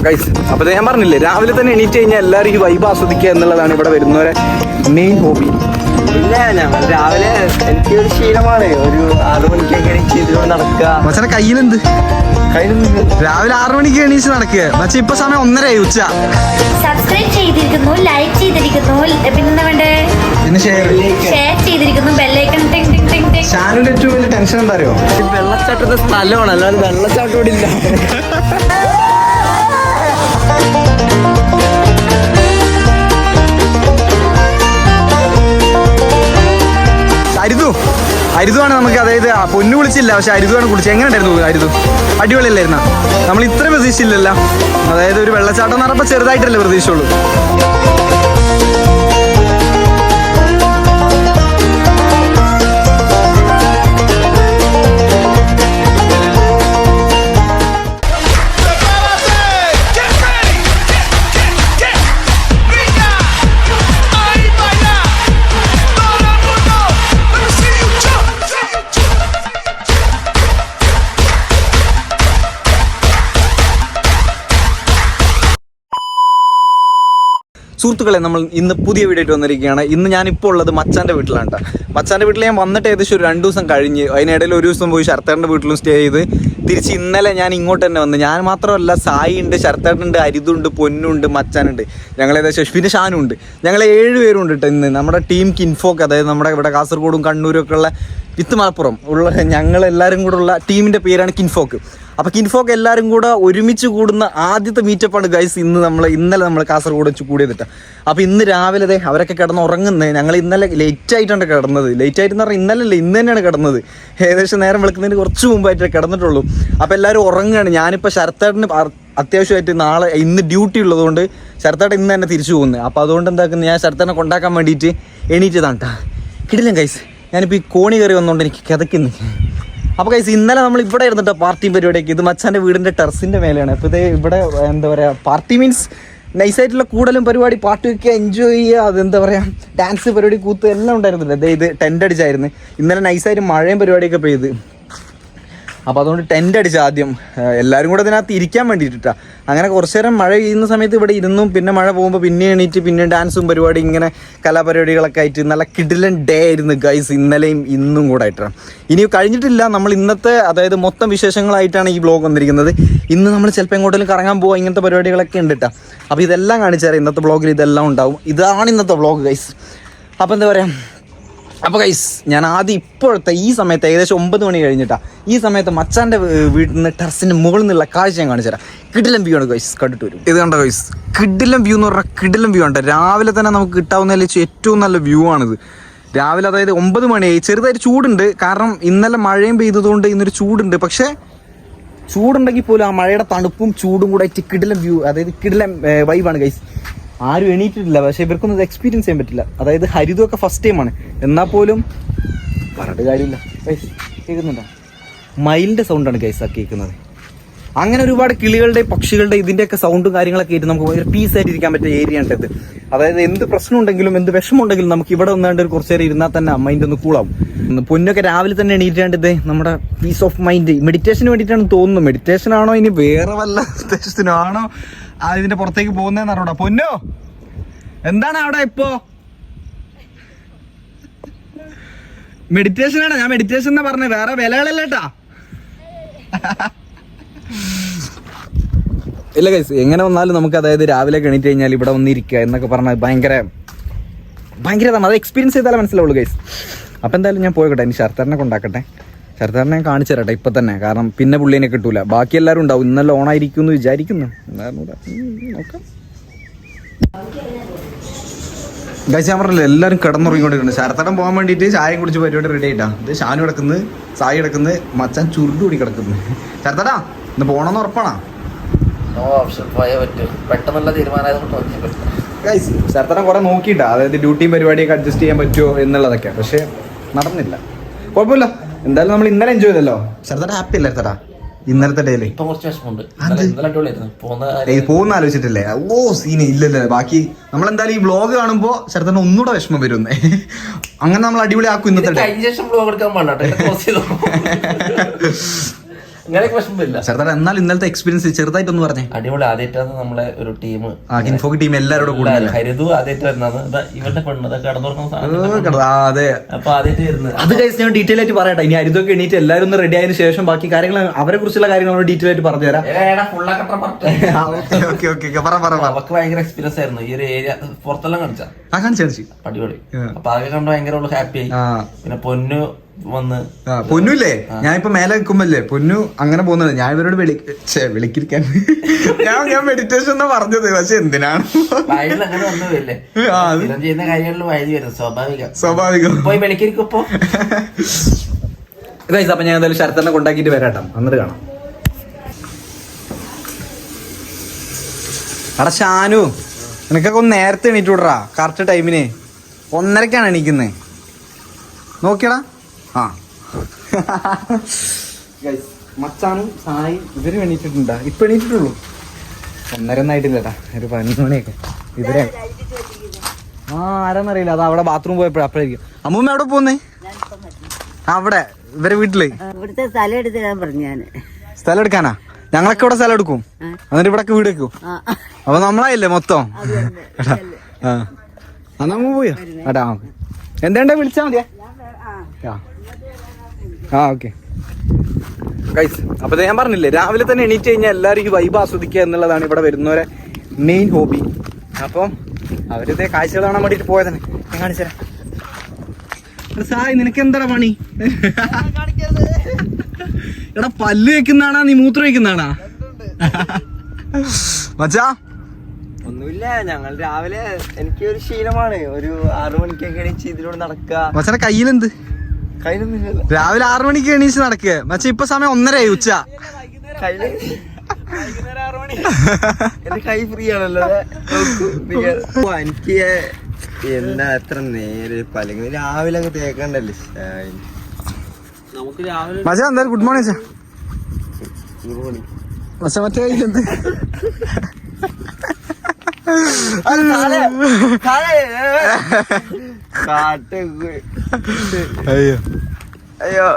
Guys, അപ്പോൾ ഞാൻ പറഞ്ഞില്ലേ, രാവിലെ തന്നെ എണീറ്റ് കഴിഞ്ഞാൽ എല്ലാവരും ഈ വൈബ് ആസ്വദിക്കുക എന്നുള്ളതാണ് ഇവിടെ വരുന്നവരെ മെയിൻ ഹോബി. ഇല്ല, ഞങ്ങൾ രാവിലെ എനിക്കൊരു ശീലമാണ്, ഒരു 6 മണിക്കൊക്കെ എണീച്ച് ഇതിലൂടെ നടക്കുക. മച്ചാനെ കയ്യിലെന്ത് രാവിലെ 6 മണിക്ക് എണീച്ച് നടക്കുക മച്ചാ? ഇപ്പൊ സമയം 1:30 ഉച്ച. സബ്സ്ക്രൈബ് ചെയ്തിരിക്കുന്നു, ലൈക്ക് ചെയ്തിരിക്കുന്നു, പിന്നെ വേണ്ടേ പിന്നെ ഷെയർ ചെയ്തിരിക്കുന്നു, ബെല്ലൈക്കൺ ടിങ് ടിങ് ടിങ് ടിങ്. ഷാനുവിന്റെ ഏറ്റവും വലിയ ടെൻഷൻ എന്താ അറിയോ? വെള്ളച്ചാട്ടത്തെ സ്ഥലമാണ്, അല്ലാതെ വെള്ളച്ചാട്ടം ഇവിടെ ഇല്ല. അരിതുവാണ് നമുക്ക്, അതായത് പൊന്നു വിളിച്ചില്ല, പക്ഷെ അരിതുവാണ് കുളിച്ചത്. എങ്ങനെ ഉണ്ടായിരുന്നു അരിതു? അടിപൊളിയല്ലായിരുന്ന? നമ്മൾ ഇത്ര പ്രതീക്ഷിച്ചില്ലല്ലോ. അതായത് ഒരു വെള്ളച്ചാട്ടം എന്ന് പറഞ്ഞപ്പോൾ ചെറുതായിട്ടല്ലേ പ്രതീക്ഷിച്ചുള്ളൂ. സുഹൃത്തുക്കളെ, നമ്മൾ ഇന്ന് പുതിയ വീഡിയോ ആയിട്ട് വന്നിരിക്കുകയാണ്. ഇന്ന് ഞാനിപ്പോൾ ഉള്ളത് മച്ചാൻ്റെ വീട്ടിലാണ് കേട്ടോ. മച്ചാൻ്റെ വീട്ടിൽ ഞാൻ വന്നിട്ട് ഏകദേശം ഒരു 2 ദിവസം കഴിഞ്ഞ്. അതിനിടയിൽ ഒരു ദിവസം പോയി ശരത്തേട്ടൻ്റെ വീട്ടിലും സ്റ്റേ ചെയ്ത് തിരിച്ച് ഇന്നലെ ഞാൻ ഇങ്ങോട്ട് തന്നെ വന്ന്. ഞാൻ മാത്രമല്ല, സായി ഉണ്ട്, ശരത്തേട്ടനുണ്ട്, അരിതുണ്ട്, പൊന്നുണ്ട്, മച്ചാനുണ്ട്, ഞങ്ങൾ ഏകദേശം പിന്നെ ഷാനുണ്ട്. ഞങ്ങൾ 7 പേരുണ്ട് കേട്ടോ ഇന്ന്. നമ്മുടെ ടീം കിൻഫോക്ക്, അതായത് നമ്മുടെ ഇവിടെ കാസർഗോഡും കണ്ണൂരും ഒക്കെ ഉള്ള വിത്ത് മലപ്പുറം ഉള്ള ഞങ്ങളെല്ലാവരും കൂടെ ഉള്ള ടീമിൻ്റെ പേരാണ് കിൻഫോക്ക്. അപ്പോൾ കിൻഫോക്ക് എല്ലാവരും കൂടെ ഒരുമിച്ച് കൂടുന്ന ആദ്യത്തെ മീറ്റപ്പാണ് ഗൈസ് ഇന്നലെ നമ്മൾ കാസർഗോഡ് വെച്ച് കൂടിയതിട്ട്. അപ്പോൾ ഇന്ന് രാവിലെ അവരൊക്കെ കിടന്ന് ഉറങ്ങുന്നത്. ഞങ്ങൾ ഇന്നലെ ലേറ്റായിട്ടാണ് കിടന്നത്. ലേറ്റായിട്ടെന്ന് പറഞ്ഞാൽ ഇന്നലെ ഇന്ന് തന്നെയാണ് കിടന്നത്. ഏകദേശം നേരം വെളുക്കുന്നതിന് കുറച്ച് മുമ്പായിട്ടേ കിടന്നിട്ടുള്ളൂ. അപ്പോൾ എല്ലാവരും ഉറങ്ങുകയാണ്. ഞാനിപ്പോൾ ശരത്തേട്ടന് അത്യാവശ്യമായിട്ട് ഇന്ന് ഡ്യൂട്ടി ഉള്ളതുകൊണ്ട് ശരത്തേട്ടൻ ഇന്ന് തന്നെ തിരിച്ചു പോകുന്നത്. അപ്പോൾ അതുകൊണ്ട് എന്താക്കുന്നത്, ഞാൻ ശരത്തേട്ടനെ കൊണ്ടാക്കാൻ വേണ്ടിയിട്ട് എണീറ്റതാണ് കേട്ടോ. കിടിലൻ ഗൈസ്, ഞാനിപ്പോൾ ഈ കോണി കയറി വന്നുകൊണ്ട് എനിക്ക് കിതക്കുന്നു. അപ്പോൾ ഗൈസ്, ഇന്നലെ നമ്മൾ ഇവിടെ ഇരുന്നിട്ട് പാർട്ടിയും പരിപാടിയൊക്കെ. ഇത് മച്ചാൻ്റെ വീടിൻ്റെ ടെറസിൻ്റെ മേലെയാണ്. അപ്പോൾ ഇത് ഇവിടെ എന്താ പറയുക, പാർട്ടി മീൻസ് നൈസായിട്ടുള്ള കൂടുതലും പരിപാടി, പാട്ടൊക്കെ എൻജോയ് ചെയ്യുക, അതെന്താ പറയുക, ഡാൻസ് പരിപാടി, കൂത്ത് എല്ലാം ഉണ്ടായിരുന്നില്ല. ഇത് ടെൻ്റ് അടിച്ചായിരുന്നു. ഇന്നലെ നൈസായിട്ട് മഴയും പരിപാടിയൊക്കെ പെയ്ത്. അപ്പോൾ അതുകൊണ്ട് ടെൻ്റ് അടിച്ച് ആദ്യം എല്ലാവരും കൂടെ അതിനകത്ത് ഇരിക്കാൻ വേണ്ടിയിട്ടാണ്. അങ്ങനെ കുറച്ച് നേരം മഴ പെയ്യുന്ന സമയത്ത് ഇവിടെ ഇരുന്നും, പിന്നെ മഴ പോകുമ്പോൾ പിന്നെ എണീറ്റ് പിന്നെ ഡാൻസും പരിപാടി, ഇങ്ങനെ കലാപരിപാടികളൊക്കെ ആയിട്ട് നല്ല കിടിലൻ ഡേ ആയിരുന്നു ഗൈസ്, ഇന്നലെയും ഇന്നും കൂടെ ആയിട്ടാണ്. ഇനി കഴിഞ്ഞിട്ടില്ല, നമ്മൾ ഇന്നത്തെ അതായത് മൊത്തം വിശേഷങ്ങളായിട്ടാണ് ഈ വ്ലോഗ് വന്നിരിക്കുന്നത്. ഇന്ന് നമ്മൾ ചിലപ്പോൾ എങ്ങോട്ടെങ്കിലും കറങ്ങാൻ പോകാം, ഇങ്ങനത്തെ പരിപാടികളൊക്കെ ഉണ്ട് കേട്ടോ. അപ്പോൾ ഇതെല്ലാം കാണിച്ചു തരാം ഇന്നത്തെ വ്ലോഗിൽ, ഇതെല്ലാം ഉണ്ടാവും. ഇതാണ് ഇന്നത്തെ വ്ലോഗ് ഗൈസ്. അപ്പോൾ എന്താ പറയുക, അപ്പോൾ ഗൈസ്, ഞാൻ ആദ്യം ഇപ്പോഴത്തെ ഈ സമയത്ത് ഏകദേശം 9 മണി കഴിഞ്ഞിട്ടാണ്. ഈ സമയത്ത് മച്ചാൻ്റെ വീട്ടിൽ നിന്ന് ടെറസിൻ്റെ മുകളിൽ നിന്നുള്ള കാഴ്ച ഞാൻ കാണിച്ചു തരാം. കിടിലം വ്യൂ ആണ് ഗൈസ്, കണ്ടിട്ട് വരും. ഇത് കണ്ടോ ഗൈസ്, കിടിലം വ്യൂ എന്ന് പറഞ്ഞാൽ കിടിലം വ്യൂ ആണ്. രാവിലെ തന്നെ നമുക്ക് കിട്ടാവുന്നതിൽ വെച്ച് ഏറ്റവും നല്ല വ്യൂ ആണിത്. രാവിലെ അതായത് 9 മണിയായി. ചെറുതായിട്ട് ചൂടുണ്ട്, കാരണം ഇന്നലെ മഴയും പെയ്തതുകൊണ്ട് ഇന്നൊരു ചൂടുണ്ട്. പക്ഷേ ചൂടുണ്ടെങ്കിൽ പോലും ആ മഴയുടെ തണുപ്പും ചൂടും കൂടെ ആയിട്ട് കിടിലം വ്യൂ, അതായത് കിടിലം വൈബാണ് ഗൈസ്. ആരും എണീറ്റിട്ടില്ല, പക്ഷേ ഇവർക്കൊന്നും ഇത് എക്സ്പീരിയൻസ് ചെയ്യാൻ പറ്റില്ല. അതായത് ഹരിതൊക്കെ ഫസ്റ്റ് ടൈമാണ്, എന്നാൽ പോലും പറഞ്ഞിട്ട് കാര്യമില്ല ഗൈസ്. കേൾക്കുന്നുണ്ടോ? മയിലിൻ്റെ സൗണ്ടാണ് ഗൈസ് ആ കേൾക്കുന്നത്. അങ്ങനെ ഒരുപാട് കിളികളുടെ, പക്ഷികളുടെ ഇതിൻ്റെയൊക്കെ സൗണ്ടും കാര്യങ്ങളൊക്കെ ആയിട്ട് നമുക്ക് ഭയങ്കര പീസായിട്ട് ഇരിക്കാൻ പറ്റിയ ഏരിയ ആണ് ഇത്. അതായത് എന്ത് പ്രശ്നം ഉണ്ടെങ്കിലും എന്ത് വിഷമമുണ്ടെങ്കിലും നമുക്ക് ഇവിടെ വന്നാണ്ട് ഒരു കുറച്ച് നേരം ഇരുന്നാൽ തന്നെ മൈൻഡ് ഒന്ന് കൂളാവും. പൊന്നൊക്കെ രാവിലെ തന്നെ എണീറ്റാണ്ട് ഇത് നമ്മുടെ പീസ് ഓഫ് മൈൻഡ് മെഡിറ്റേഷന് വേണ്ടിയിട്ടാണ് തോന്നുന്നു. മെഡിറ്റേഷൻ ആണോ ഇനി വേറെ വല്ല ഉദ്ദേശത്തിനാണോ ഇതിന്റെ പുറത്തേക്ക് പോകുന്നതെന്ന് അറിഞ്ഞൂടാ. പൊന്നോ, എന്താണ് അവിടെ ഇപ്പോ? മെഡിറ്റേഷൻ ആണ്. ഞാൻ മെഡിറ്റേഷൻ എന്നാ പറഞ്ഞത്, വേറെ വിലകളല്ലേട്ടാ. ഇല്ല ഗൈസ്, എങ്ങനെ വന്നാലും നമുക്ക് അതായത് രാവിലെ എണീറ്റ് കഴിഞ്ഞാൽ ഇവിടെ വന്നിരിക്കുക എന്നൊക്കെ പറഞ്ഞാൽ ഭയങ്കര അത് എക്സ്പീരിയൻസ് ചെയ്താലേ മനസ്സിലാവുള്ളൂ ഗൈസ്. അപ്പം എന്തായാലും ഞാൻ പോയിക്കോട്ടെ, ഇനി ശരത്തേട്ടനെ കൊണ്ടാക്കട്ടെ. ശരത്തേട്ടനെ ഞാൻ കാണിച്ചു തരട്ടെ ഇപ്പം തന്നെ, കാരണം പിന്നെ പുള്ളീനെ കിട്ടൂല. ബാക്കി എല്ലാവരും ഉണ്ടാവും. ഇന്നലെ ഓണായിരിക്കും എന്ന് വിചാരിക്കുന്നു. നോക്കാം ഗൈസ്. ഞാൻ പറഞ്ഞില്ല, എല്ലാവരും കിടന്നുറങ്ങിക്കൊണ്ടിരിക്കുന്നു. ശരത്തേട്ടൻ പോകാൻ വേണ്ടിയിട്ട് ചായ കുടിച്ച് പരിപാടി റെഡി ആയിട്ടാ. ഇത് ഷാനു കിടക്കുന്നത്, സായി കിടക്കുന്നത്, മച്ചാൻ ചുരുണ്ട് കൂടി കിടക്കുന്നു. ശരത്തേട്ടാ, ഇന്ന് പോകണമെന്ന് ഉറപ്പാണോ? പെട്ടെന്നുള്ള തീരുമാനം ഗൈസ്, ശരത്തേട്ടൻ കുറെ നോക്കിയിട്ടാ, അതായത് ഡ്യൂട്ടിയും പരിപാടിയൊക്കെ അഡ്ജസ്റ്റ് ചെയ്യാൻ പറ്റുമോ എന്നുള്ളതൊക്കെ. പക്ഷെ നടന്നില്ല. കുഴപ്പമില്ല, എന്തായാലും നമ്മൾ ഇന്നലെ എൻജോയ് ചെയ്തല്ലോ. ശരത്തേട്ടൻ ഹാപ്പി അല്ലേ ചേട്ടാ ഇന്നലത്തെ ഡേയില്? പോകുന്ന ആലോചിച്ചിട്ടില്ലേ? ഓ സീന് ഇല്ലല്ലേ. ബാക്കി നമ്മളെന്തായാലും ഈ വ്ലോഗ് കാണുമ്പോ ശരത്തേട്ടൻ ഒന്നുകൂടെ വിഷമം വരുന്നേ. അങ്ങനെ നമ്മൾ അടിപൊളി ആക്കും ഇന്നത്തെ ഡേ. ഇങ്ങനെയൊക്കെ വിഷമമില്ല. ചെറുതായിട്ട് എന്നാൽ ഇന്നലത്തെ എക്സ്പീരിയൻസ് ചെറുതായിട്ടൊന്ന് പറഞ്ഞേ. അടിപൊളി. ആദ്യമായിട്ടാണ് നമ്മളെ ഒരു ടീം ഇൻഫോക്ക് ടീം എല്ലാവരോടും കൂടെ ഹരിതു ആദ്യമായിട്ട് വരുന്നത്. ഇവന്റെ പെണ്ണ് കടന്നുറങ്ങുന്ന സാധനം. അതെ. അപ്പൊ ആദ്യമായിട്ട് വരുന്നത് അത് കഴിച്ച് ഞാൻ ഡീറ്റെയിൽ ആയിട്ട് പറയട്ടെ. ഇനി അരുതൊക്കെ എണീറ്റ് എല്ലാവരും ഒന്ന് റെഡി ആയതിനു ശേഷം ബാക്കി കാര്യങ്ങൾ അവരെ കുറിച്ചുള്ള കാര്യങ്ങൾ ഡീറ്റെയിൽ ആയിട്ട് പറഞ്ഞു തരാം. അവക്ക് ഭയങ്കര എക്സ്പീരിയൻസ് ആയിരുന്നു ഈ ഒരു ഏരിയ. പുറത്തെല്ലാം കളിച്ചാ അടിപൊളി. അപ്പൊ അതൊക്കെ കണ്ട് ഭയങ്കര ഹാപ്പി ആയി. പിന്നെ പൊന്നു വന്ന് പൊന്നുല്ലേ, ഞാൻ ഇപ്പൊ മേലെ നിൽക്കുമ്പല്ലേ പൊന്നു അങ്ങനെ പോകുന്നത്. ഞാൻ ഇവരോട് വിളിക്കിരിക്കാൻ ഞാൻ മെഡിറ്റേഷൻ എന്നാ പറഞ്ഞത്. പക്ഷെ എന്തിനാണ് വയലിൽ അങ്ങനെ വന്നു വരില്ലേ, ചെയ്യുന്ന കാര്യങ്ങളിൽ വയലി വരും. സ്വാഭാവികം. പോയി വെളിക്കരിക്കപ്പോ അപ്പൊ ഞാൻ എന്തായാലും ശരത്തന്നെ കൊണ്ടാക്കിട്ട് വരാട്ടോ, എന്നിട്ട് കാണാം. എടാ ഷാനു, നിനക്കൊക്കെ ഒന്ന് നേരത്തെ എണീറ്റ് വിടറാ. കറക്റ്റ് ടൈമിന് 1:30ക്കാണ് എണീക്കുന്നത്. നോക്കിയടാ. ആ മച്ചാനും സായി ഇവരും എണീറ്റിട്ടുണ്ടാ? ഇപ്പൊ എണീറ്റിട്ടുള്ളൂ. 1:30 ആയിട്ടില്ലട്ടാ, ഒരു 11 മണിയൊക്കെ. ഇവരെ ആരാന്നറിയില്ല. അത് അവിടെ ബാത്റൂം പോയപ്പോഴും അപ്പഴായിരിക്കും. അമ്മൂമ്മ എവിടെ പോകുന്നേ? അവിടെ ഇവരെ വീട്ടില് ഇവിടുത്തെ സ്ഥലം എടുത്തിടാൻ പറഞ്ഞു ഞാൻ. സ്ഥലം എടുക്കാനാ? ഞങ്ങളൊക്കെ ഇവിടെ സ്ഥലം എടുക്കും, എന്നിട്ട് ഇവിടെ വീട് വെക്കും. അപ്പൊ നമ്മളായില്ലേ മൊത്തം. എന്നാ പോയോ ഏട്ടാ? എന്താ വിളിച്ചാ മതിയാ? Okay guys. അപ്പൊ ഞാൻ പറഞ്ഞില്ലേ, രാവിലെ തന്നെ എണീറ്റ് കഴിഞ്ഞാൽ എല്ലാവരും ഈ വൈബ് ആസ്വദിക്കുക എന്നുള്ളതാണ് ഇവിടെ വരുന്നവരെ മെയിൻ ഹോബി. അപ്പം അവരിതേ കാഴ്ചകൾ കാണാൻ വേണ്ടിട്ട് പോയതന്നെ. ഞാൻ കാണിച്ചുതരാം. സായ്, നിനക്ക് എന്താടാ പണി? എടാ പല്ല് വെക്കുന്നാണാ നീ മൂത്രം വെക്കുന്നാണാ? മച്ചാ ഒന്നുമില്ല, ഞങ്ങൾ രാവിലെ എനിക്കൊരു ശീലമാണ് ഒരു 6 മണിക്കൊക്കെ എണീച്ച് ഇതിലൂടെ നടക്കുക. മച്ചാന്റെ കയ്യിലെന്ത്? കയ്യിലൊന്നുമില്ല. രാവിലെ 6 മണിക്ക് എണീച്ച് നടക്കുക. മച്ചാ ഇപ്പൊ സമയം 1:30 ഉച്ച. കയ്യില് എന്റെ കൈ ഫ്രീ ആണല്ലോ. എനിക്ക് എന്താ എത്ര നേരെ പല്ലെങ്കിൽ രാവിലെ അങ്ങ് തേക്കണ്ടല്ലേ. മച്ചാ എന്തായാലും ഗുഡ് മോർണിംഗ് മച്ചാ. മച്ചാ മറ്റേ കയ്യിലെന്ത്? കാട്ട് അയ്യോ അയ്യോ.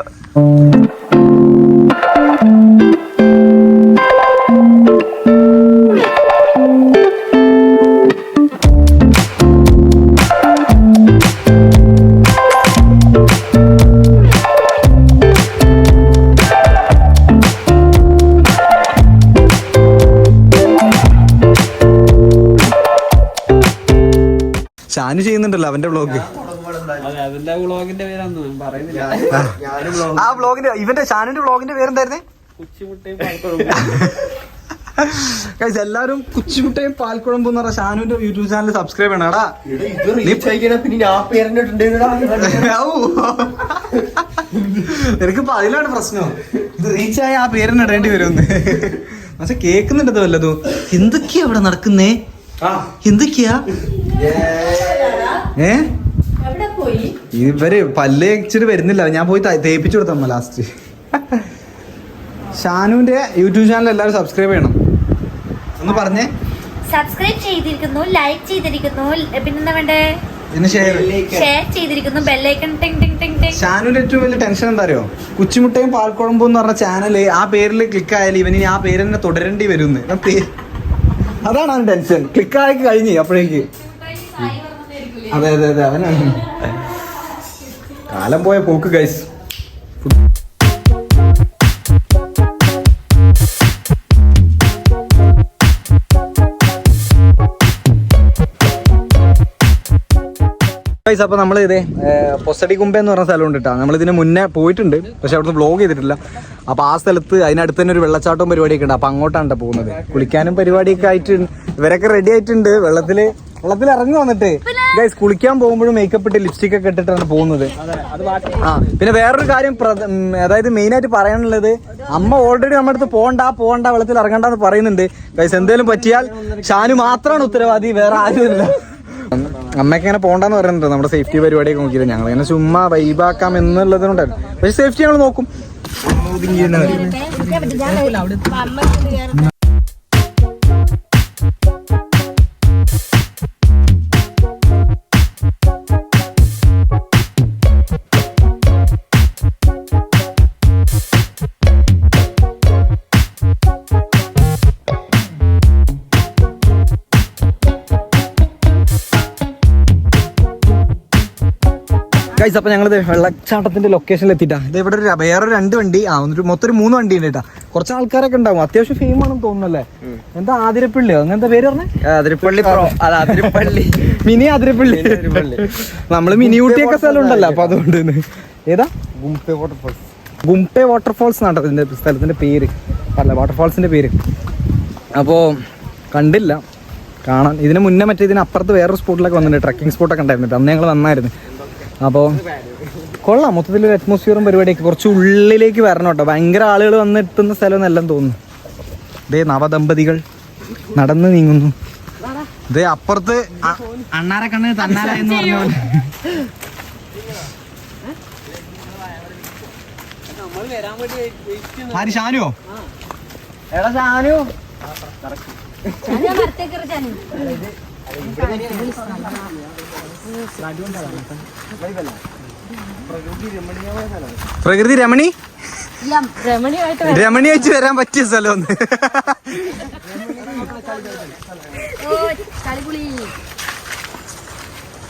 ഷാനു ചെയ്യുന്നുണ്ടല്ലോ അവന്റെ വ്ളോഗ്. ആ വ്ളോഗിന്റെ ഇവന്റെ ഷാനുന്റെ വ്ളോഗിന്റെ പേരെന്തായിരുന്നേ? എല്ലാരും കുച്ചിമുട്ടയും പാൽക്കുഴമ്പും എന്ന് പറഞ്ഞ ഷാനുവിന്റെ യൂട്യൂബ് ചാനൽ സബ്സ്ക്രൈബ് ചെയ്യണം. എടാ നിനക്കിപ്പോ അതിലാണ് പ്രശ്നം. ഇത് റീച്ചായ ആ പേരിന് ഇടേണ്ടി വരുമെന്ന്. പക്ഷെ കേക്കുന്നുണ്ടത് വല്ലതും. എന്തൊക്കെയാ അവിടെ നടക്കുന്നേ? എന്തൊക്കെയാ? ഇവര് പല്ല് വെച്ചിട്ട് വരുന്നില്ല. ഞാൻ പോയി തേപ്പിച്ചു കൊടുത്തമ്മ ലാസ്റ്റ്. ഷാനുവിന്റെ യൂട്യൂബ് ചാനൽ എല്ലാവരും സബ്സ്ക്രൈബ് ചെയ്യണം. ഒന്ന് പറഞ്ഞേ. സബ്സ്ക്രൈബ് ചെയ്തിരിക്കുന്നു, ലൈക്ക് ചെയ്തിരിക്കുന്നു, പിന്നെന്താ വേണ്ടേ? ഷെയർ ചെയ്തിരിക്കുന്നു, ബെല്ലൈക്കൺ ടിങ് ടിങ് ടിങ് ടിങ്. ഷാനുവിന്റെ ഏറ്റവും വലിയ ടെൻഷൻ എന്താ അറിയോ? കുച്ചിമുട്ടയും പാൽക്കുഴമ്പും എന്ന് പറഞ്ഞ ചാനല് ആ പേരിൽ ക്ലിക്ക് ആയാലും ഇവന് ആ പേര് തന്നെ തുടരേണ്ടി വരുന്നു. അതാണ് അവൻ ടെൻഷൻ. ക്ലിക്കായി കഴിഞ്ഞ് അപ്പോഴേക്ക്. അതെ അതെ അതെ, അവനാണ് കാലം പോയ പോക്ക് ഗൈസ്. അപ്പൊ നമ്മൾ ഇതേ പൊസടി കുമ്പ എന്ന് പറഞ്ഞ സ്ഥലം ഉണ്ട് കേട്ടോ. നമ്മൾ ഇതിന് മുന്നേ പോയിട്ടുണ്ട്, പക്ഷെ അവിടുന്ന് വ്ലോഗ് ചെയ്തിട്ടില്ല. അപ്പൊ ആ സ്ഥലത്ത് അതിനടുത്ത് തന്നെ ഒരു വെള്ളച്ചാട്ടവും പരിപാടിയൊക്കെ ഉണ്ട്. അപ്പൊ അങ്ങോട്ടാണ് പോകുന്നത്. കുളിക്കാനും പരിപാടിയൊക്കെ ആയിട്ട് ഇവരൊക്കെ റെഡി ആയിട്ടുണ്ട്. വെള്ളത്തിൽ ഇറങ്ങി വന്നിട്ട് ഗൈസ് കുളിക്കാൻ പോകുമ്പോഴും മേക്കപ്പ് ഇട്ട് ലിപ്സ്റ്റിക് ഒക്കെ ഇട്ടിട്ടാണ് പോകുന്നത്. ആ പിന്നെ വേറൊരു കാര്യം, അതായത് മെയിൻ ആയിട്ട് പറയാനുള്ളത്, അമ്മ ഓൾറെഡി നമ്മുടെ അടുത്ത് പോകണ്ട വെള്ളത്തിൽ ഇറങ്ങണ്ടെന്ന് പറയുന്നുണ്ട് ഗൈസ്. എന്തേലും പറ്റിയാൽ ഷാനു മാത്രമാണ് ഉത്തരവാദി, വേറെ ആരുമില്ല. അമ്മയ്ക്ക് ഇങ്ങനെ പോകണ്ടെന്ന് പറയുന്നുണ്ട്. നമ്മുടെ സേഫ്റ്റി പരിപാടിയൊക്കെ നോക്കിയിട്ട് ഞങ്ങൾ ഇങ്ങനെ ചുമ്മാ വൈബാക്കാം എന്നുള്ളതിനുണ്ടായിരുന്നു. പക്ഷെ സേഫ്റ്റി ഞങ്ങൾ നോക്കും. ഗൈസ്, അപ്പോൾ ഞങ്ങൾ വെള്ളച്ചാട്ടത്തിന്റെ ലൊക്കേഷനിൽ എത്തിയിട്ടാ. ഇത് ഇവിടെ വേറെ 2 വണ്ടി, മൊത്തം 3 വണ്ടി ഉണ്ട് കേട്ടാ. കുറച്ച് ആൾക്കാരൊക്കെ ഉണ്ടാവും, അത്യാവശ്യം ഫെയിം ആണെന്ന് തോന്നുന്നല്ലേ. എന്താ ആതിരപ്പള്ളിയോ അങ്ങനത്തെ പേര് പറഞ്ഞേ? അതിരപ്പള്ളി മിനി ആതിരപ്പള്ളി. നമ്മള് മിനി ഊട്ടിയൊക്കെ സ്ഥലം ഉണ്ടല്ലോ, അപ്പൊ അതുകൊണ്ട് ഏതാ ഗുംപെ വാട്ടർഫോൾസ് എന്നാട്ടോ ഇതിന്റെ സ്ഥലത്തിന്റെ പേര്, അല്ല വാട്ടർഫോൾസിന്റെ പേര്. അപ്പോൾ കണ്ടില്ല, കാണാൻ. ഇതിന് മുന്നേ മറ്റേ ഇതിനപ്പുറത്ത് വേറൊരു സ്പോട്ടിലൊക്കെ വന്നിട്ടുണ്ട്, ട്രക്കിംഗ് സ്പോട്ടൊക്കെ ഉണ്ടായിരുന്നു. അന്ന് ഞങ്ങൾ വന്നായിരുന്നു. അപ്പോൾ കൊള്ളാം, മൊത്തത്തിലൊരു അറ്റ്മോസ്ഫിയറും പരിപാടിയൊക്കെ. കുറച്ച് ഉള്ളിലേക്ക് വരണം കേട്ടോ, ഭയങ്കര ആളുകൾ വന്നെത്തുന്ന സ്ഥലമെന്നെല്ലാം തോന്നുന്നു. ഇതേ നവദമ്പതികൾ നടന്നു നീങ്ങുന്നു. ഇതേ അപ്പുറത്ത് അണ്ണാരെ കണ്ണ് തന്നാല എന്ന് പറഞ്ഞ പോലെ. ആര്? ഷാനുവോ? എടാ ഷാനു, പ്രകൃതി രമണി വെച്ച് വരാൻ പറ്റിയ സ്ഥലം ഒന്ന്.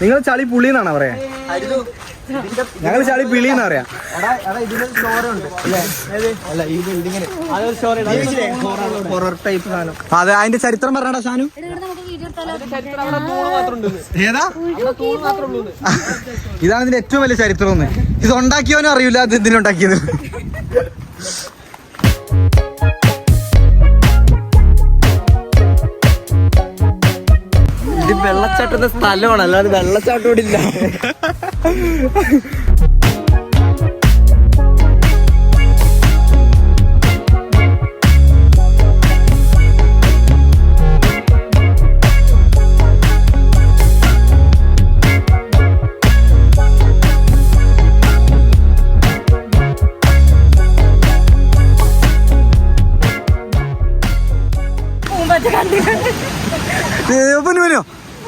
നിങ്ങൾ ചളി പുളി എന്നാണോ പറയാ? ഞങ്ങൾ ചളി പിളി എന്നാ പറയാ. അതെ, അതിന്റെ ചരിത്രം പറഞ്ഞാ ഷാനു. ഏതാ? ഇതാണ് ഇതിന്റെ ഏറ്റവും വലിയ ചരിത്രം ഒന്ന്. ഇത് ഉണ്ടാക്കിയവനും അറിയില്ല അത് എന്തിനുണ്ടാക്കിയത്. ഇത് വെള്ളച്ചാട്ടത്തിന്റെ സ്ഥലമാണ്, അല്ലാതെ വെള്ളച്ചാട്ടം ഇവിടെ ഇല്ല.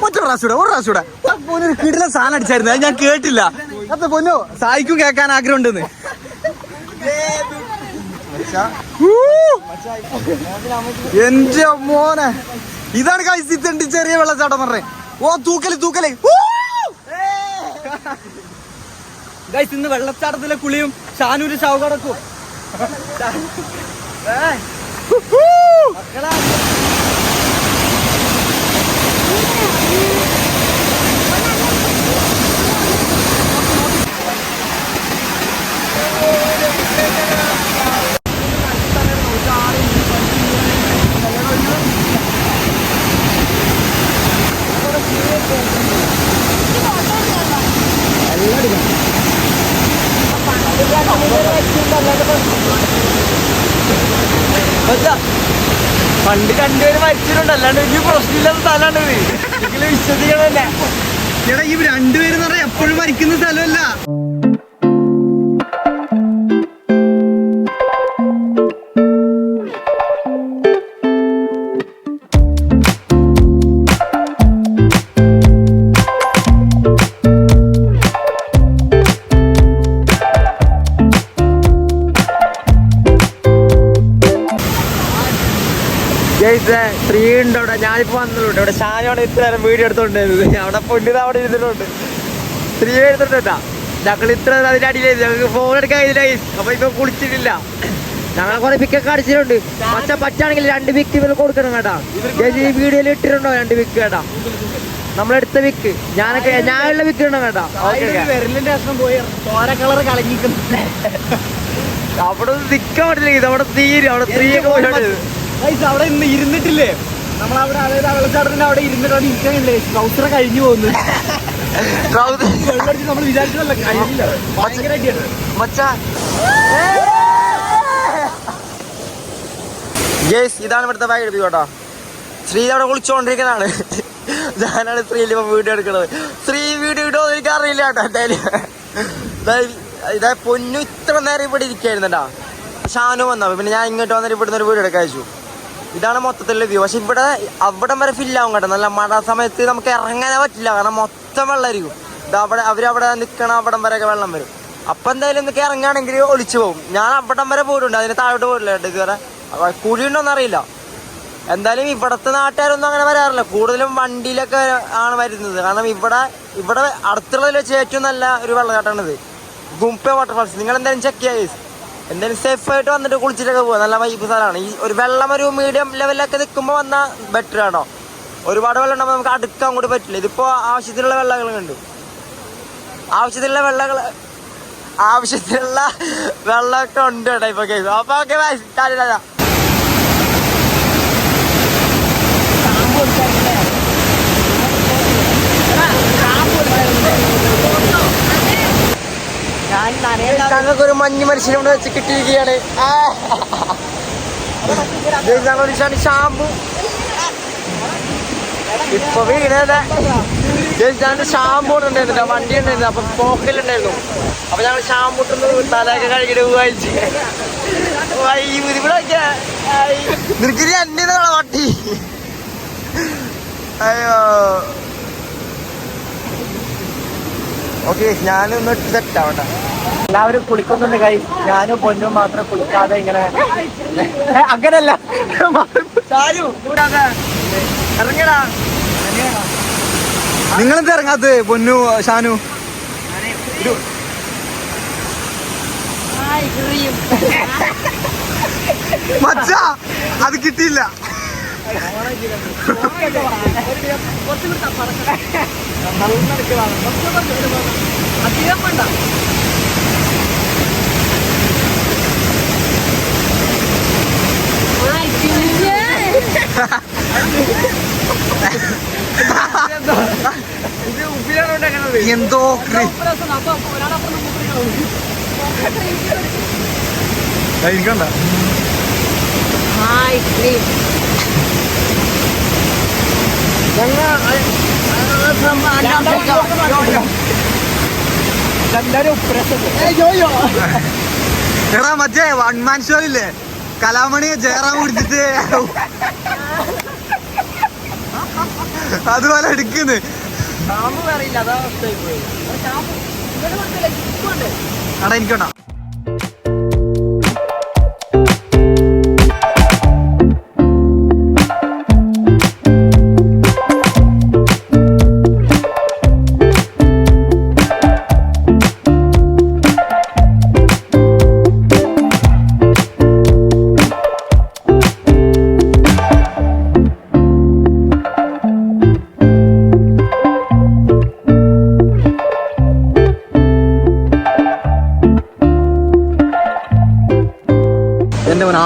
ഒറ്റ പ്രാവശ്യം കിടില സാധനം അടിച്ചായിരുന്നു, അത് ഞാൻ കേട്ടില്ല. അപ്പൊ പൊന്നോ സായിക്കും കേൾക്കാൻ ആഗ്രഹം ഉണ്ടെന്ന്. എന്റെ മോനെ, ഇതാണ് കഴിച്ചിട്ടുണ്ട് ചെറിയ വെള്ളച്ചാട്ടം പറഞ്ഞേ. ഓ തൂക്കല് ഇന്ന് വെള്ളച്ചാട്ടത്തിലെ കുളിയും ഷാനൂര് ഷൗകടക്കും. പണ്ട് 2 പേര് മരിച്ചിട്ടുണ്ട്, അല്ലാണ്ട് വലിയ പ്രശ്നമില്ലാത്ത സ്ഥലമാണ് ഇത്. നിങ്ങൾ വിശ്വസിക്കണല്ലേ? എടാ, ഈ 2 പേരെന്ന് പറഞ്ഞാൽ എപ്പോഴും മരിക്കുന്ന സ്ഥലമല്ല. സ്ത്രീ ഉണ്ട് അവിടെ. ഞാനിപ്പോ വന്നിട്ടുണ്ട് ഇവിടെ. ഷാനോടെ ഇത്ര നേരം വീഡിയോ എടുത്തോണ്ടായിരുന്നു. അവിടെ പൊന്നിത് അവിടെ ഇരുന്നിട്ടുണ്ട്. സ്ത്രീ എടുത്തിട്ടാ ഞങ്ങൾ ഇത്ര അതിന്റെ അടിയിലായിരുന്നു. ഞങ്ങൾക്ക് ഫോൺ എടുക്കാൻ കഴിഞ്ഞില്ല. അപ്പൊ ഇപ്പൊ കുളിച്ചിട്ടില്ല. ഞങ്ങളെ കുറെ പിക്കൊക്കെ അടിച്ചിട്ടുണ്ട്. പക്ഷെ പറ്റാണെങ്കിൽ 2 പിക്ക് ഇവർ കൊടുക്കണം കേട്ടാ. ഈ വീഡിയോയിൽ ഇട്ടിട്ടുണ്ടോ 2 പിക്ക് കേട്ടാ? നമ്മളെടുത്ത പിക്ക് ഞാനുള്ള പിക്ക് ഉണ്ടോ കേട്ടാ? വിരലിന്റെ അർത്ഥം പോയി തോര കളർ കളഞ്ഞിരിക്കുന്നു. അവിടെ നിക്കാൻ പറ്റില്ല. അവിടെ തീരും. അവിടെ സ്ത്രീയൊക്കെ പോയിട്ട് അവിടെ ഇന്ന് ഇരുന്നിട്ടില്ലേ നമ്മളവിടെ, അതായത് വെള്ളച്ചാട്ടത്തിന്റെ അവിടെ ഇരുന്നിട്ടാണ് ഇരിക്കാനില്ലേ. ട്രൗസർ കഴിഞ്ഞു പോകുന്നു. നമ്മൾ വിചാരിച്ചതല്ല, കഴിഞ്ഞില്ല. ഭയങ്കരമായിട്ട് ഇതാണ് ഇവിടുത്തെ ബാഗ് എടുപ്പി കേട്ടോ. ശ്രീ അവിടെ കുളിച്ചോണ്ടിരിക്കുന്നതാണ്. ഞാനാണ് സ്ത്രീയിൽ ഇപ്പൊ വീഡിയോ എടുക്കണത്. സ്ത്രീ വീഡിയോ ഇടോ എനിക്ക് അറിയില്ല കേട്ടോ. എന്തായാലും ഇതാ പൊന്നു ഇത്ര നേരം ഇവിടെ ഇരിക്കായിരുന്നട്ടാ. ഷാനു വന്നാ പിന്നെ ഞാൻ ഇങ്ങോട്ട് വന്നിട്ട് ഇവിടുന്ന് ഒരു വീഡിയോ എടുക്കാൻ വെച്ചു. ഇതാണ് മൊത്തത്തിലുള്ള വ്യൂ. പക്ഷെ ഇവിടെ അവിടം വരെ ഫില്ലാവും കേട്ടോ. നല്ല മഴ സമയത്ത് നമുക്ക് ഇറങ്ങാനേ പറ്റില്ല, കാരണം മൊത്തം വെള്ളമായിരിക്കും. ഇത് അവരവിടെ നിൽക്കണം, അവിടം വരെയൊക്കെ വെള്ളം വരും. അപ്പം എന്തായാലും ഇന്നൊക്കെ ഇറങ്ങുകയാണെങ്കിൽ ഒലിച്ചു പോകും. ഞാൻ അവിടം വരെ പോയിട്ടുണ്ട്, അതിന് താഴോട്ട് പോയിട്ടില്ല കേട്ടോ ഇതുവരെ. കുഴിയുണ്ടോന്ന് അറിയില്ല. എന്തായാലും ഇവിടത്തെ നാട്ടുകാരൊന്നും അങ്ങനെ വരാറില്ല, കൂടുതലും വണ്ടിയിലൊക്കെ ആണ് വരുന്നത്. കാരണം ഇവിടെ അടുത്തുള്ളതിൽ വെച്ച് ഏറ്റവും നല്ല ഒരു വെള്ളച്ചാട്ടമാണിത്, ഗുംപ വാട്ടർഫാൾസ്. നിങ്ങൾ എന്തായാലും ചെക്ക് ചെയ്യുക, എന്തായാലും സേഫ് ആയിട്ട് വന്നിട്ട് കുളിച്ചിട്ടൊക്കെ പോവുക. നല്ല വൈബ് സ്ഥലമാണ്. ഈ ഒരു വെള്ളം ഒരു മീഡിയം ലെവലിലൊക്കെ നിൽക്കുമ്പോൾ വന്നാൽ ബെറ്റർ ആണോ. ഒരുപാട് വെള്ളം ഉണ്ടാകുമ്പോൾ നമുക്ക് അടുക്കാൻ കൂടി പറ്റില്ല. ഇതിപ്പോൾ ആവശ്യത്തിനുള്ള വെള്ളങ്ങളുണ്ട്, ആവശ്യത്തിനുള്ള വെള്ളമൊക്കെ ഉണ്ട് കേട്ടോ ഇപ്പൊ കേസ്. അപ്പൊ ഓക്കെ കാര്യമില്ല. ഞങ്ങൾക്ക് ഒരു മഞ്ഞ് മനുഷ്യനെ ഇവിടെ വെച്ച് കിട്ടിയിരിക്കുകയാണ്. ഞങ്ങളൊരു ഷാമ്പു ഇപ്പൊ വീണത് ഞങ്ങൾക്ക് ഷാമ്പു ഉണ്ടായിരുന്നില്ല, വണ്ടി ഉണ്ടായിരുന്നു. അപ്പൊ പോക്കലുണ്ടായിരുന്നു. അപ്പൊ ഞങ്ങൾ ഷാമ്പു ഇട്ടൊന്ന് തലയൊക്കെ കഴുകിട്ട് വായിച്ച് നിനക്ക് എന്നെ വട്ടി. അയ്യോ ഓക്കെ, ഞാനൊന്ന് സെറ്റാവട്ടെ. എല്ലാവരും കുളിക്കുന്നുണ്ട് കൈ, ഞാനും പൊന്നും മാത്രം കുളിക്കാതെ ഇങ്ങനെ. അങ്ങനല്ല, ഇറങ്ങടാ. നിങ്ങളെന്താ ഇറങ്ങാത്ത പൊന്നു ഷാനു? മച്ചാ അത് കിട്ടിയില്ല. എന്തോ എനിക്കണ്ട എടാ മറ്റേ വൺ മാൻ ഷോ ഇല്ലേ, കലാമണിയെ ജയറാം കുടിച്ചിട്ട് അതുപോലെ എടുക്കുന്നു. എടാ എനിക്കോട്ടാ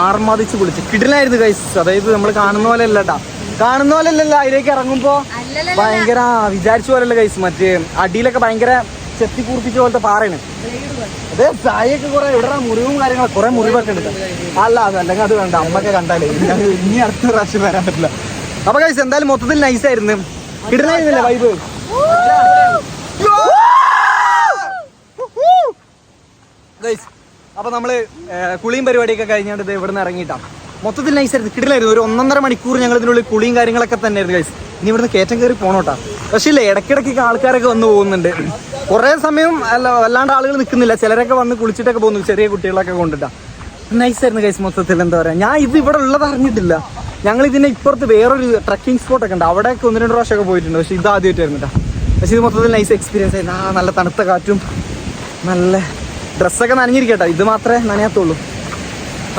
ആർമാദിച്ച് വിളിച്ച് കിടിലായിരുന്നു ഗൈസ്. അതായത് നമ്മൾ കാണുന്ന പോലെ അല്ലട്ടാ, കാണുന്ന പോലെ അല്ലല്ലോ, അതിലേക്ക് ഇറങ്ങുമ്പോ ഭയങ്കര വിചാരിച്ച പോലെയല്ല ഗൈസ്. മറ്റേ അടിയിലൊക്കെ ഭയങ്കര ചെത്തി പൂർപ്പിച്ച പോലത്തെ പാറയാണ്. അതെ ചായയൊക്കെ കുറെ ഇവിടെ മുറിവും കാര്യങ്ങളൊക്കെ കുറെ മുറിവൊക്കെ ഉണ്ട്. അല്ല അതല്ലെങ്കിൽ അത് വേണ്ട, അമ്മയൊക്കെ കണ്ടാലേ ഇനി അടുത്ത പ്രാവശ്യം വരാൻ പറ്റില്ല. അപ്പൊ ഗൈസ് എന്തായാലും മൊത്തത്തിൽ നൈസായിരുന്നു, കിടിലായിരുന്നില്ലേ വൈബ് ഗൈസ്. അപ്പൊ നമ്മള് കുളിയും പരിപാടിയൊക്കെ കഴിഞ്ഞാണ്ട് ഇത് ഇവിടെ നിന്ന് ഇറങ്ങിയിട്ടാ. മൊത്തത്തിൽ നൈസായിരുന്നു, കിടിലായിരുന്നു. ഒരു 1.5 മണിക്കൂർ ഞങ്ങൾ ഇതിനുള്ളിൽ കുളിയും കാര്യങ്ങളൊക്കെ തന്നെയായിരുന്നു ഗൈസ്. ഇനി ഇവിടുന്ന് കയറ്റം കയറി പോണോട്ടാ. പക്ഷേ ഇല്ലേ, ഇടയ്ക്കിടയ്ക്ക് ആൾക്കാരൊക്കെ വന്ന് പോകുന്നുണ്ട്. കുറേ സമയം വല്ലാണ്ട് ആളുകൾ നിൽക്കുന്നില്ല, ചിലരൊക്കെ വന്ന് കുളിച്ചിട്ടൊക്കെ പോകുന്നു, ചെറിയ കുട്ടികളൊക്കെ കൊണ്ടിട്ടാ. നൈസായിരുന്നു ഗൈസ് മൊത്തത്തിൽ. എന്താ പറയുക, ഞാൻ ഇത് ഇവിടെ ഉള്ളത് അറിഞ്ഞിട്ടില്ല. ഞങ്ങൾ ഇതിന്റെ ഇപ്പുറത്ത് വേറൊരു ട്രക്കിംഗ് സ്പോട്ടൊക്കെ ഉണ്ട്, അവിടെയൊക്കെ 1-2 പ്രാവശ്യമൊക്കെ പോയിട്ടുണ്ട്. പക്ഷേ ഇത് ആദ്യമായിട്ടായിരുന്നു കേട്ടോ. പക്ഷേ ഇത് മൊത്തത്തിൽ നൈസ് എക്സ്പീരിയൻസ് ആയിരുന്നു. നല്ല തണുത്ത കാറ്റും നല്ല ഡ്രസ്സൊക്കെ നനഞ്ഞിരിക്കട്ടെ, ഇത് മാത്രമേ നനയാത്തുള്ളൂ.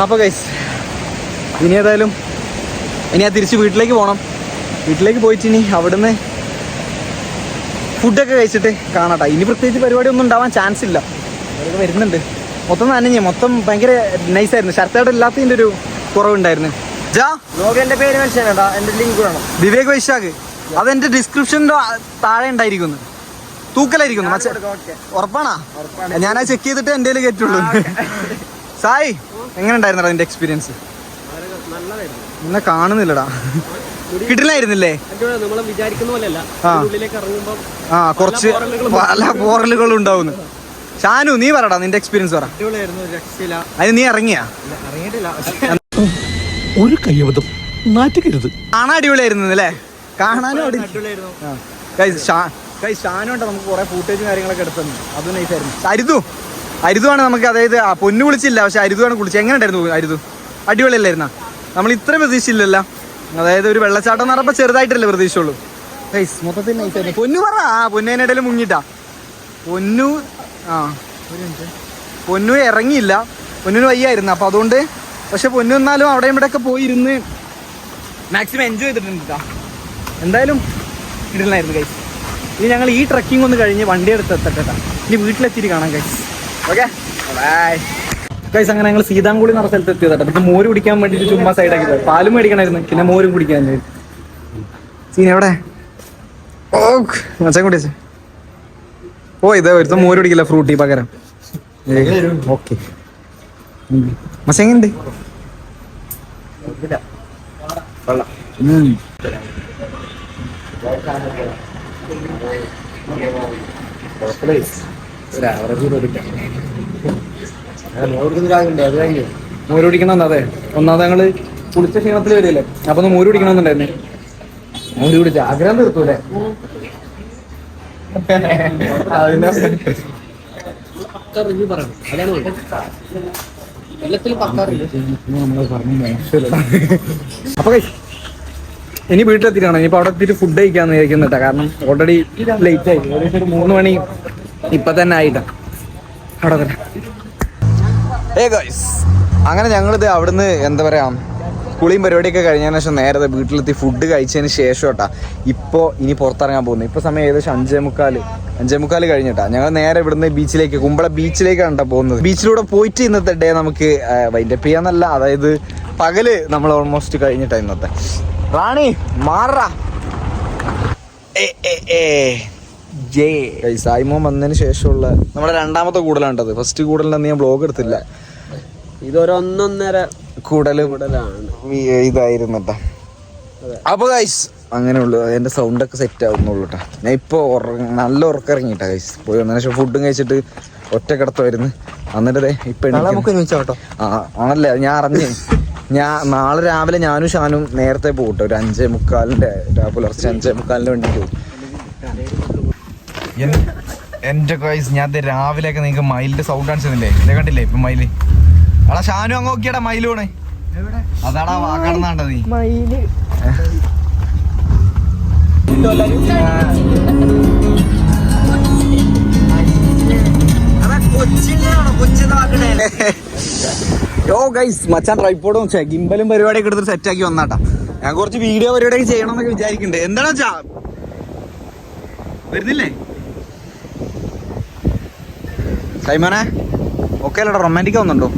അപ്പോൾ ഗൈസ് ഇനി ഏതായാലും തിരിച്ച് വീട്ടിലേക്ക് പോകണം. വീട്ടിലേക്ക് പോയിട്ട് ഇനി അവിടുന്ന് ഫുഡൊക്കെ കഴിച്ചിട്ട് കാണാട്ടെ. ഇനി പ്രത്യേകിച്ച് പരിപാടി ഒന്നും ഉണ്ടാവാൻ ചാൻസ് ഇല്ല, അവരൊക്കെ വരുന്നുണ്ട്. മൊത്തം നനഞ്ഞ് മൊത്തം ഭയങ്കര നൈസായിരുന്നു. ഷർട്ടോടെ ഇല്ലാത്തതിൻ്റെ ഒരു കുറവുണ്ടായിരുന്നു. എന്റെ പേര് മനസ്സിലാ, എന്റെ ലിങ്ക് വേണം, വിവേക് വൈശാഖ്. അതെന്റെ ഡിസ്ക്രിപ്ഷൻ്റെ താഴെ ഉണ്ടായിരിക്കുന്നു, തൂക്കലായിരിക്കുന്നു. ഉറപ്പാണാ? ഞാനാ ചെക്ക് ചെയ്തിട്ട് എൻ്റെ കയ്യിൽ കയറ്റുള്ളൂ. സായി എങ്ങനെ ഉണ്ടായിരുന്നു അതിന്റെ എക്സ്പീരിയൻസ്? നിന്നെ കാണുന്നില്ലടാ, കിട്ടില്ലായിരുന്നില്ലേ? ആ കുറച്ച് പല പോറലുകളും ഉണ്ടാവുന്നു. ഷാനു നീ പറടാ നിന്റെ എക്സ്പീരിയൻസ് പറ. അതിന് നീ ഇറങ്ങിയാ? ഒരു കയ്യബദ്ധം നാറ്റുകരുത്. കാണാൻ അടിപൊളിയായിരുന്നു അല്ലേ? കാണാനും ഷാനുണ്ട്. നമുക്ക് കുറെ ഫൂട്ടേജും കാര്യങ്ങളൊക്കെ എടുത്തന്നു, അത് നൈസായിരുന്നു. അരുതുവാണ് നമുക്ക്, അതായത് പൊന്നു കുളിച്ചില്ല, പക്ഷെ അരുതുവാണ് കുളിച്ചത്. എങ്ങനെ ഉണ്ടായിരുന്നു അരുതു? അടിപൊളിയല്ലായിരുന്ന? നമ്മൾ ഇത്ര പ്രതീക്ഷയില്ലല്ലോ. അതായത് ഒരു വെള്ളച്ചാട്ടം എന്ന് പറയുമ്പോൾ ചെറുതായിട്ടല്ലേ പ്രതീക്ഷയുള്ളൂ. ഗൈസ് മൊത്തത്തിൽ നൈസായിരുന്നു. പൊന്നു പറ പൊന്നേനിടയിൽ മുങ്ങിട്ടാ പൊന്നു. ഒരു മിനിറ്റ്. പൊന്നു ഇറങ്ങിയില്ല, പൊന്നിന് വയ്യായിരുന്നു. അപ്പോൾ അതുകൊണ്ട് പക്ഷെ പൊന്നു എന്നാലും അവിടെ ഇവിടെയൊക്കെ പോയിരുന്ന് മാക്സിമം എൻജോയ് ചെയ്തിട്ടുണ്ട് കേട്ടോ. എന്തായാലും ഇടലായിരുന്നു ഗൈസ്. ഇനി ഞങ്ങൾ ഈ ട്രക്കിംഗ് ഒന്ന് കഴിഞ്ഞ് വണ്ടി എടുത്ത് എത്തട്ടെ കേട്ടോ. ഇനി വീട്ടിലെത്തിയിട്ട് കാണാം ഗൈസ്. Okay bye guys. അങ്ങനെ ഞങ്ങൾ സീതാങ്കുളി എന്ന് പറഞ്ഞ സ്ഥലത്ത് എത്തിയത് കേട്ടോ. പിന്നെ മോര് കുടിക്കാൻ വേണ്ടിയിട്ട് ചുമ്മാ സൈഡാക്കി പോയി. പാലും മേടിക്കണമായിരുന്നു, പിന്നെ മോരും കുടിക്കാൻ. സീൻ എവിടെ? ഓ മച്ചാൻ കുടിച്ചേ. ഓ ഇത് ഒരുത്തം മോര് കുടിക്കില്ല, ഫ്രൂട്ടി പകരം. ഓക്കെ മച്ചെങ്ങുണ്ട്? മോര് കുടിക്കണം. അതെ ഒന്നാമത് ഞങ്ങള് കുളിച്ച ക്ഷീണത്തിൽ വരില്ലേ, അപ്പൊ ഒന്ന് മോര് കുടിക്കണമെന്നുണ്ടായിരുന്നേ. മോര് കുടിച്ച ആഗ്രഹം തീർത്തൂല്ലേ? അപ്പൊ ഇനി വീട്ടിലെത്തിക്കണം. ഇനിയിപ്പോ അവിടെ എത്തിയിട്ട് ഫുഡ് കഴിക്കാന്ന് വിചാരിക്കുന്നുട്ടാ. കാരണം ഓൾറെഡി ലേറ്റ് ആയി, ഏകദേശം ഒരു 3 മണി ഇപ്പൊ തന്നെ ആയിട്ടാ അവിടെ തന്നെ. അങ്ങനെ ഞങ്ങളിത് അവിടുന്ന് എന്താ പറയാ കുളിയും പരിപാടിയൊക്കെ കഴിഞ്ഞതിന് ശേഷം നേരത്തെ വീട്ടിലെത്തി ഫുഡ് കഴിച്ചതിന് ശേഷം കേട്ടാ ഇപ്പോൾ ഇനി പുറത്തിറങ്ങാൻ പോകുന്നു. ഇപ്പോൾ സമയം ഏകദേശം 5:45 കഴിഞ്ഞിട്ടാ. ഞങ്ങൾ നേരെ ഇവിടുന്ന് ബീച്ചിലേക്ക്, കുമ്പള ബീച്ചിലേക്കാണ് കേട്ടോ പോകുന്നത്. ബീച്ചിലൂടെ പോയിട്ട് ഇന്നത്തെ ഡേ നമുക്ക് വൈൻഡപ്പ് ചെയ്യാന്നല്ല, അതായത് പകല് നമ്മൾ ഓൾമോസ്റ്റ് കഴിഞ്ഞിട്ടാ ഇന്നത്തെ. റാണി മാറാ സായ്മോൻ വന്നതിന് ശേഷമുള്ള നമ്മുടെ രണ്ടാമത്തെ കൂടലാണ്ടത്. ഫസ്റ്റ് കൂടലിൻ്റെ ഞാൻ ബ്ലോഗ് എടുത്തില്ല. ഇതൊരു 1.5 കൂടലാണ് ഇതായിരുന്നു കേട്ടോ. അപ്പൊ ഗൈസ് അങ്ങനെയുള്ളു. അതിന്റെ സൗണ്ടൊക്കെ സെറ്റ് ആവുന്നുള്ളൂ കേട്ടോ. ഞാൻ ഇപ്പൊ നല്ല ഉറക്കിറങ്ങിട്ടാ ഗൈസ്. പോയി വന്നതിന് ശേഷം ഫുഡും കഴിച്ചിട്ട് ഒറ്റ കിടത്തുമായിരുന്നു. എന്നിട്ട് ഇപ്പൊ ആണല്ലേ ഞാൻ അറിഞ്ഞ്. നാളെ രാവിലെ ഞാനും ഷാനും നേരത്തെ പോകട്ടെ. ഒരു 5:45 പുലർച്ചെ 5:45 വേണ്ടി പോകും. എന്റെ ഗൈസ് ഞാൻ രാവിലെയൊക്കെ നിങ്ങൾക്ക് മയിലിന്റെ സൗണ്ട് കാണിച്ചതില്ലേ? ഇതേ കണ്ടില്ലേ ഇപ്പൊ മയില്? എടാ ഷാനു അങ്ങ് നോക്കിയടാ മയില് പോണേ. അതാടാ വാക്കാണെന്നാണ്ട നീ മയില്. യോ ഗൈസ് മച്ചാൻ ട്രൈപ്പോഡും ഗിംബലും പരിപാടിയൊക്കെ എടുത്തിട്ട് സെറ്റ് ആക്കി വന്നാട്ടാ. ഞാൻ കുറച്ച് വീഡിയോ പരിപാടിയൊക്കെ ചെയ്യണം എന്നൊക്കെ വിചാരിക്കുന്നുണ്ട്. എന്താണെന്ന് വെച്ചാ വരുന്നില്ലേ സൈമോനെ? ഓക്കെ അല്ലടാ, റൊമാൻറ്റിക് ആവുന്നുണ്ടോ?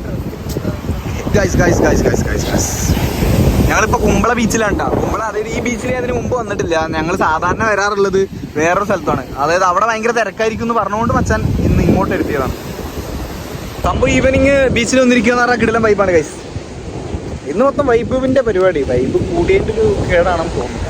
ഞങ്ങളിപ്പോ കുമ്പള ബീച്ചിലാണ്. കുമ്പള അതായത് ഈ ബീച്ചിൽ അതിന് മുമ്പ് വന്നിട്ടില്ല. ഞങ്ങൾ സാധാരണ വരാറുള്ളത് വേറൊരു സ്ഥലത്താണ്. അതായത് അവിടെ ഭയങ്കര തിരക്കായിരിക്കും എന്ന് പറഞ്ഞുകൊണ്ട് മച്ചാൻ ഇന്ന് ഇങ്ങോട്ട് എടുത്തിയതാണ്. സംഭവം ഈവനിങ് ബീച്ചിൽ വന്നിരിക്കുന്ന പറഞ്ഞാൽ കിടിലം വൈബാണ് ഗൈസ്. ഇന്ന് മൊത്തം വൈബിന്റെ പരിപാടി. വൈബ് കൂടിയതിന്റെ ഒരു കേടാണെന്ന് തോന്നുന്നു.